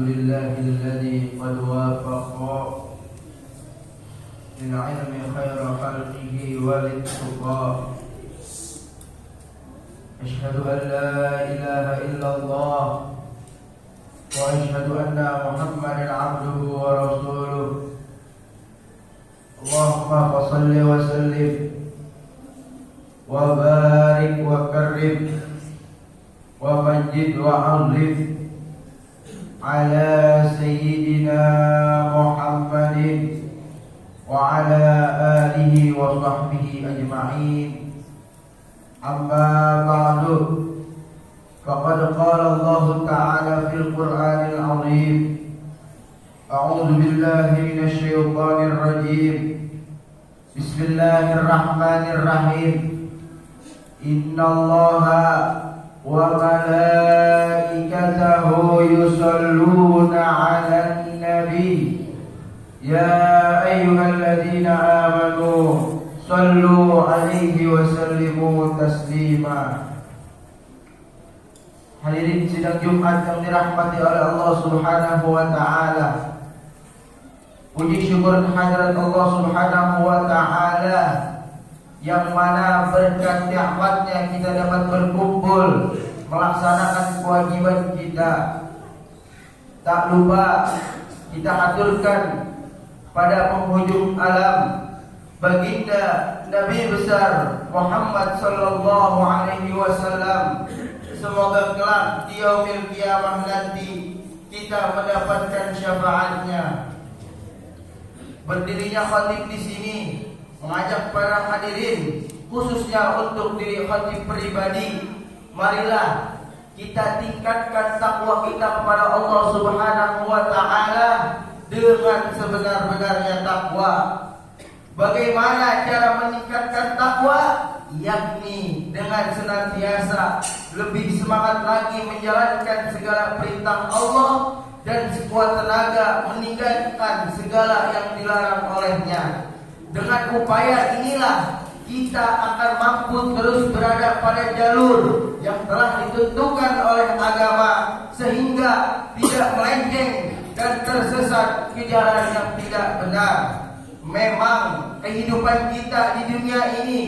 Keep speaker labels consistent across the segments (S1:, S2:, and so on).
S1: لله الذي قد وافق للعلم خير خلقه وللتقى أشهد أن لا إله إلا الله وأشهد أن محمدا عبده ورسوله اللهم صل وسلم وبارك وكرم ومجد وعظم على سيدنا محمد وعلى آله وصحبه أجمعين أما بعد فقد قال الله تعالى في القرآن العظيم أعوذ بالله من الشيطان الرجيم بسم الله الرحمن الرحيم إن الله وملائكته يصلون على النبي يا أيها الذين آمنوا صلوا عليه وسلموا تسليما. Hadirin sidang Jumat yang dirahmati oleh Allah Subhanahu wa taala. Puji syukur kehadirat Allah Subhanahu wa taala yang mana berkat nikmatnya kita dapat berkumpul melaksanakan kewajiban kita. Tak lupa kita aturkan pada penghujung alam baginda Nabi besar Muhammad sallallahu alaihi wasallam. Semoga kelak di yaumil qiyamah nanti kita mendapatkan syafaatnya. Berdirinya khatib di sini mengajak para hadirin, khususnya untuk diri khatib pribadi, marilah kita tingkatkan takwa kita kepada Allah Subhanahu wa taala dengan sebenar-benarnya takwa. Bagaimana cara meningkatkan takwa? Yakni dengan senantiasa lebih semangat lagi menjalankan segala perintah Allah dan sekuat tenaga meninggalkan segala yang dilarang olehnya. Dengan upaya inilah kita akan mampu terus berada pada jalur yang telah ditentukan oleh agama, sehingga tidak melenceng dan tersesat ke jalan yang tidak benar. Memang kehidupan kita di dunia ini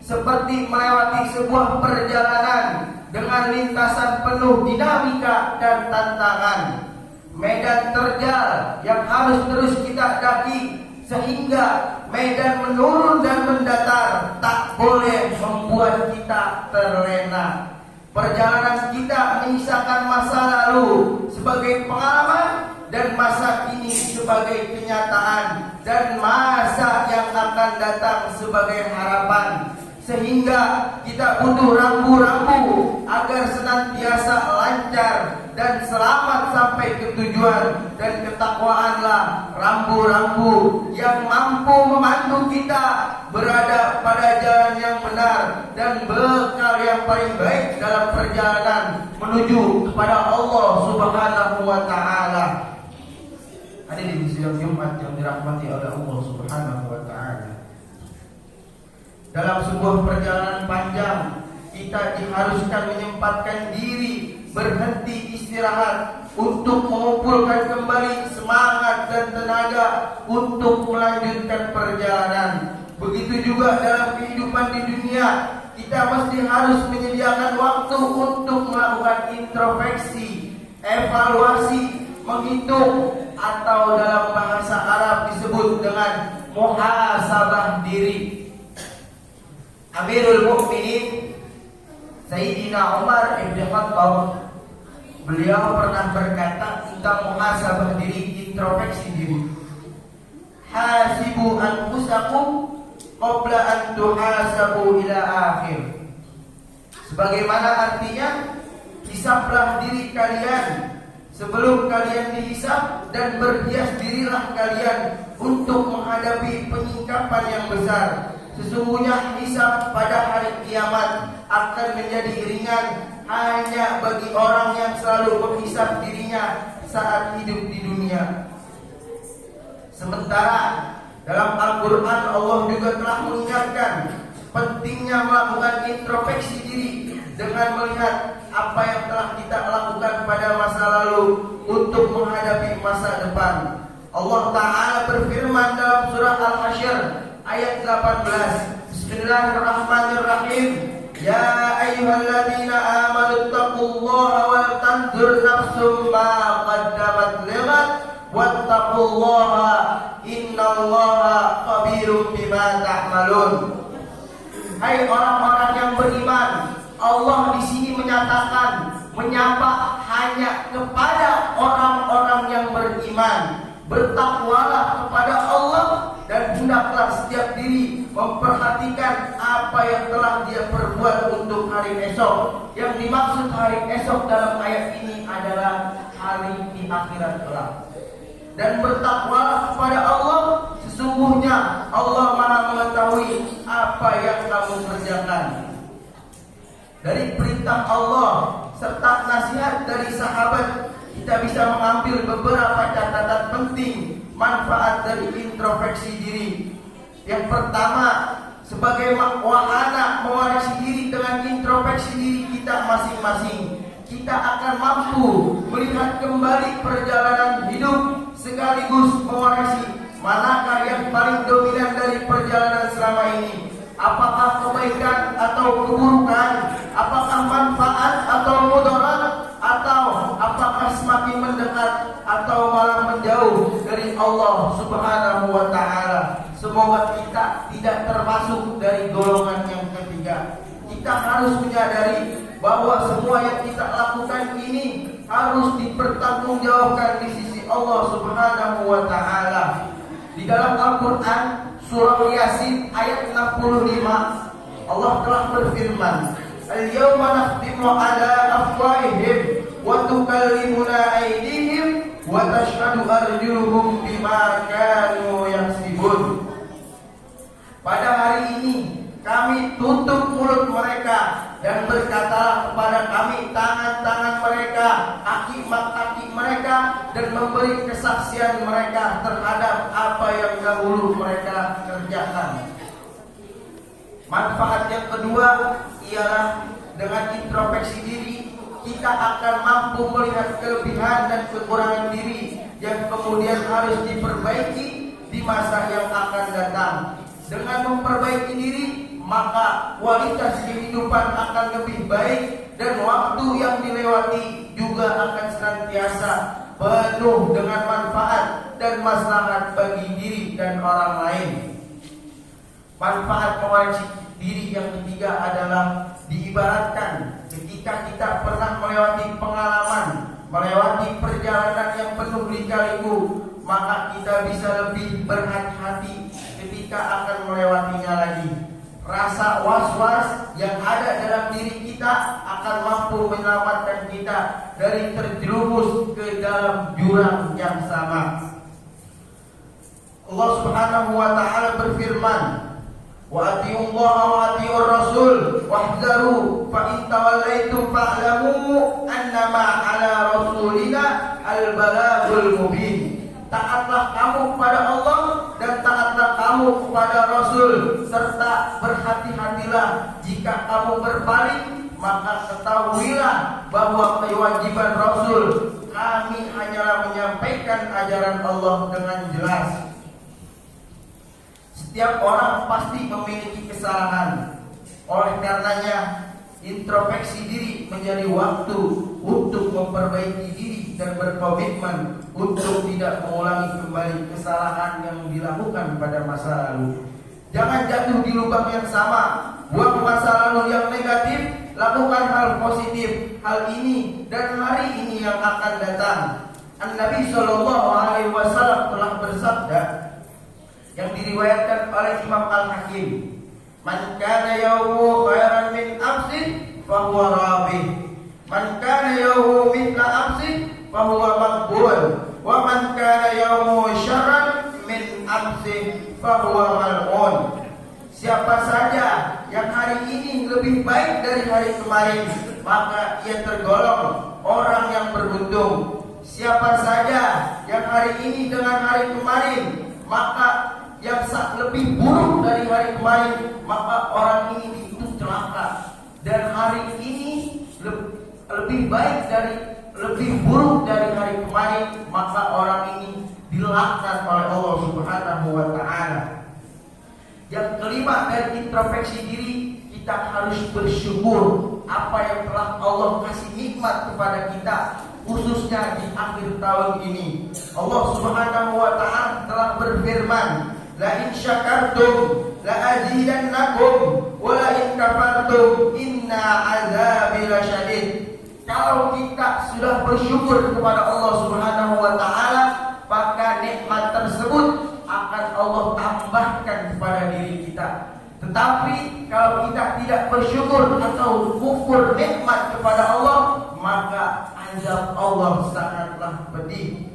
S1: seperti melewati sebuah perjalanan dengan lintasan penuh dinamika dan tantangan. Medan terjal yang harus terus kita daki, sehingga medan menurun dan mendatar tak boleh membuat kita terlena. Perjalanan kita menyisakan masa lalu sebagai pengalaman dan masa kini sebagai kenyataan, dan masa yang akan datang sebagai harapan. Sehingga kita butuh rambu-rambu agar senantiasa lancar dan selamat sampai ke tujuan. Dan ketakwaanlah rambu-rambu yang mampu memandu kita berada pada jalan yang benar dan bekal yang paling baik dalam perjalanan menuju kepada Allah Subhanahu wa taala. Hadirin sidang Jumat yang dirahmati oleh Allah Subhanahu wa taala. Dalam sebuah perjalanan panjang, kita diharuskan menyempatkan diri, berhenti istirahat untuk mengumpulkan kembali semangat dan tenaga untuk melanjutkan perjalanan. Begitu juga dalam kehidupan di dunia, kita mesti harus menyediakan waktu untuk melakukan introspeksi, evaluasi, menghitung, atau dalam bahasa Arab disebut dengan muhasabah diri. Amirul Mukminin Sayyidina Umar Ibn Khattab, beliau pernah berkata tentang muhasabah diri, introspeksi diri. Hasibu anfusakum qabla an tuhasabu ila akhir. Sebagaimana artinya, hisablah diri kalian sebelum kalian dihisab, dan berhias dirilah kalian untuk menghadapi penyingkapan yang besar. Sesungguhnya hisab pada hari kiamat akan menjadi ringan hanya bagi orang yang selalu menghisab dirinya saat hidup di dunia. Sementara dalam Al-Quran Allah juga telah mengingatkan pentingnya melakukan introspeksi diri dengan melihat apa yang telah kita lakukan pada masa lalu untuk menghadapi masa depan. Allah Ta'ala berfirman dalam surah Al-Hasyr ayat 18. Bismillahirrahmanirrahim. Ya ayyuhalladzina amanu taqullaha wal tanzur nafsum ma qaddamat lighat wattaqullaha innallaha khabirum bima ta'malun. Hai orang-orang yang beriman, Allah di sini menyapa hanya kepada orang-orang yang beriman. Bertakwalah kepada Allah dan hendaklah setiap diri memperhatikan apa yang telah dia perbuat untuk hari esok. Yang dimaksud hari esok dalam ayat ini adalah hari di akhirat kelak. Dan bertakwalah kepada Allah, sesungguhnya Allah Maha mengetahui apa yang kamu kerjakan. Dari perintah Allah serta nasihat dari sahabat, kita bisa mengambil beberapa catatan penting manfaat dari introspeksi diri. Yang pertama, sebagai wahana mewarisi diri dengan introspeksi diri kita masing-masing, kita akan mampu melihat kembali perjalanan hidup sekaligus mewarisi manakah yang paling dominan dari perjalanan selama ini. Apakah kebaikan atau keburukan, apakah manfaat atau mudarat, atau apakah semakin mendekat atau malah menjauh dari Allah Subhanahu wa Ta'ala. Semoga kita tidak termasuk dari golongan yang ketiga. Kita harus menyadari bahwa semua yang kita lakukan ini harus dipertanggungjawabkan di sisi Allah Subhanahu wa Ta'ala. Di dalam Al-Quran surah Yasin ayat 65, Allah telah berfirman, Al-yawma nakhtimu ala afwahihim wa tukallimuna aydihim wa tashhadu arjuluhum bima kanu yaksibun. Pada hari ini kami tutup mulut mereka dan berkatalah kepada kami tangan-tangan mereka, kaki mereka, dan memberi kesaksian mereka terhadap apa yang dahulu mereka kerjakan. Manfaat yang kedua ialah dengan introspeksi diri, kita akan mampu melihat kelebihan dan kekurangan diri yang kemudian harus diperbaiki di masa yang akan datang. Dengan memperbaiki diri, maka kualitas kehidupan akan lebih baik dan waktu yang dilewati juga akan senantiasa penuh dengan manfaat dan maslahat bagi diri dan orang lain. Manfaat mewarisi diri yang ketiga adalah diibaratkan ketika kita pernah melewati pengalaman, melewati perjalanan yang penuh lika-liku, maka kita bisa lebih berhati-hati ketika akan melewatinya lagi. Rasa was-was yang ada dalam diri kita akan mampu menyelamatkan kita dari terjerumus ke dalam jurang yang sama. Allah Subhanahu wa Ta'ala berfirman, wa atiullaha wa atiur rasul wahzaru fa in tawallaitum fa'lamu annama 'ala rasulina al-balaghul mubin. Taatlah kamu kepada Allah dan taatlah kamu kepada Rasul, serta berhati-hatilah jika kamu berpaling, maka ketahuilah bahwa kewajiban Rasul kami hanyalah menyampaikan ajaran Allah dengan jelas. Setiap orang pasti memiliki kesalahan. Oleh karenanya, introspeksi diri menjadi waktu untuk memperbaiki diri dan berkomitmen untuk tidak mengulangi kembali kesalahan yang dilakukan pada masa lalu. Jangan jatuh di lubang yang sama. Buang masa lalu yang negatif, lakukan hal positif hal ini dan hari ini yang akan datang. An-Nabi Sallallahu Alaihi Wasallam telah bersabda yang diriwayatkan oleh Imam Al-Hakim, Man kana yawmu khairan min amsi fahuwa rabih, man kana yawmu mithla amsi fahuwa maqbul, wa man kana yawmu syarran min amsi fahuwa mal'un. Siapa saja yang hari ini lebih baik dari hari kemarin, maka ia tergolong orang yang beruntung. Siapa saja yang hari ini dengan hari kemarin, maka yang lebih buruk dari hari kemarin, maka orang ini itu celaka. Dan hari ini lebih baik dari lebih buruk dari hari kemarin, maka orang ini dilaknat oleh Allah Subhanahu wa taala. Yang kelima, dari introspeksi diri, kita harus bersyukur apa yang telah Allah kasih nikmat kepada kita, khususnya di akhir tahun ini. Allah Subhanahu wa taala telah berfirman, la in syakartum la azidannakum wa la in kafartum inna azabi lasyadid. Kalau kita sudah bersyukur kepada Allah Subhanahu wa taala, maka nikmat tersebut akan Allah tambahkan kepada diri kita. Tetapi kalau kita tidak bersyukur atau kufur nikmat kepada Allah, maka azab Allah sangatlah pedih.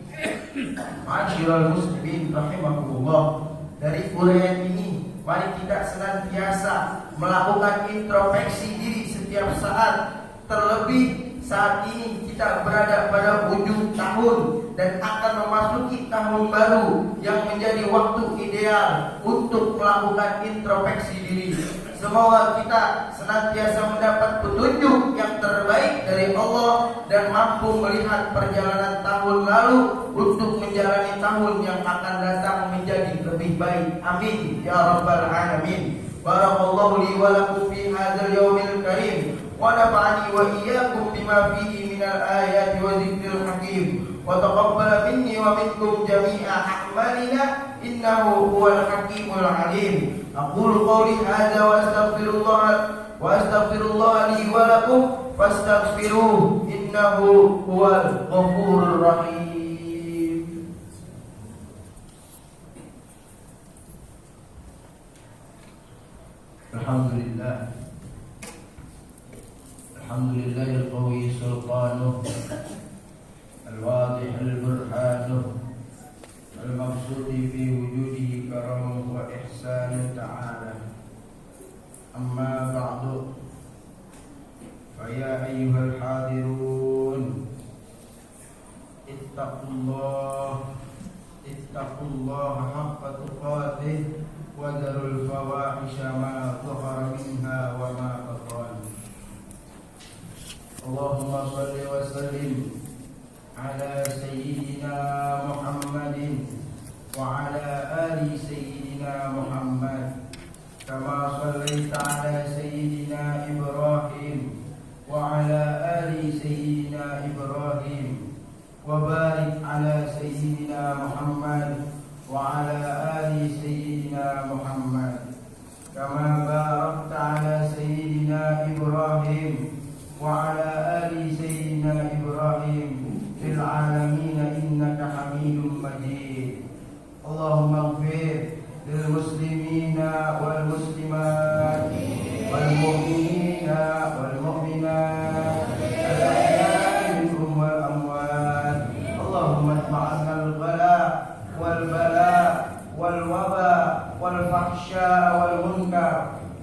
S1: Ma'asyiral muslimin rahimakumullah. Dari uraian ini, mari kita senantiasa melakukan introspeksi diri setiap saat. Terlebih saat ini kita berada pada ujung tahun dan akan memasuki tahun baru yang menjadi waktu ideal untuk melakukan introspeksi diri. Semoga kita senantiasa mendapat petunjuk yang terbaik dari Allah dan mampu melihat perjalanan tahun lalu untuk menjalani tahun yang akan datang menjadi lebih baik. Amin ya rabbal alamin. Barakallahu li wa lakum fi hadzal yaumil karim. ونفعني وإياكم بما فيه من الآيات وذكر الحكيم وتقبل مني ومنكم جميع أعمالنا إنه هو الحكيم العليم. أقول قولي هذا وأستغفر الله لي ولكم فاستغفروه إنه هو الغفور الرحيم. الحمد لله الحمد لله القوي سلطانه الواضح البرهانه المقصود في وجوده كرمه وإحسانه تعالى. أما بعد فيا أيها الحاضرون اتقوا الله حق تقاته وذروا الفواحش ما ظهر منها وما بطن. اللهم صل وسلم على سيدنا محمد وعلى آل سيدنا محمد كما صليت على سيدنا إبراهيم وعلى آل سيدنا إبراهيم وبارك على سيدنا محمد وعلى آل سيدنا محمد كما باركت على سيدنا إبراهيم وعلى آل سيدنا إبراهيم في العالمين إنك حميد مجيد. اللهم اغفر للمسلمين والمسلمات والمؤمنين والمؤمنات الأحياء منهم والأموات. اللهم ادفع عنا الغلاء والبلاء والوباء والفحشاء والمنكر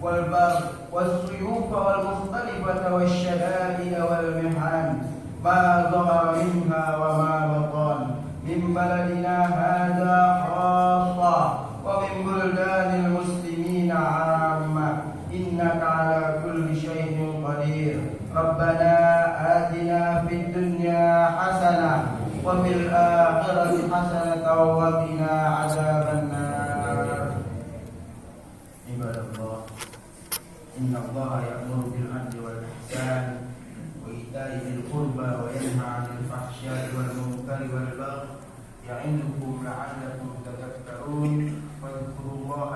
S1: والبغي والسيوف والمختلفة والشدائد والمحن ما ظهر منها وما بطن من بلدنا هذا خاصة ومن بلدان المسلمين عامة إنك على كل شيء قدير. ربنا آتنا في الدنيا حسنة وفي الآخرة حسنة وقنا عذاب النار. عباد الله إن الله يأمر بالعدل والإحسان وإيتاء ذي القربى وينهى عن الفحشاء والمنكر والبغي يعظكم لعلكم تذكرون. فاذكروا الله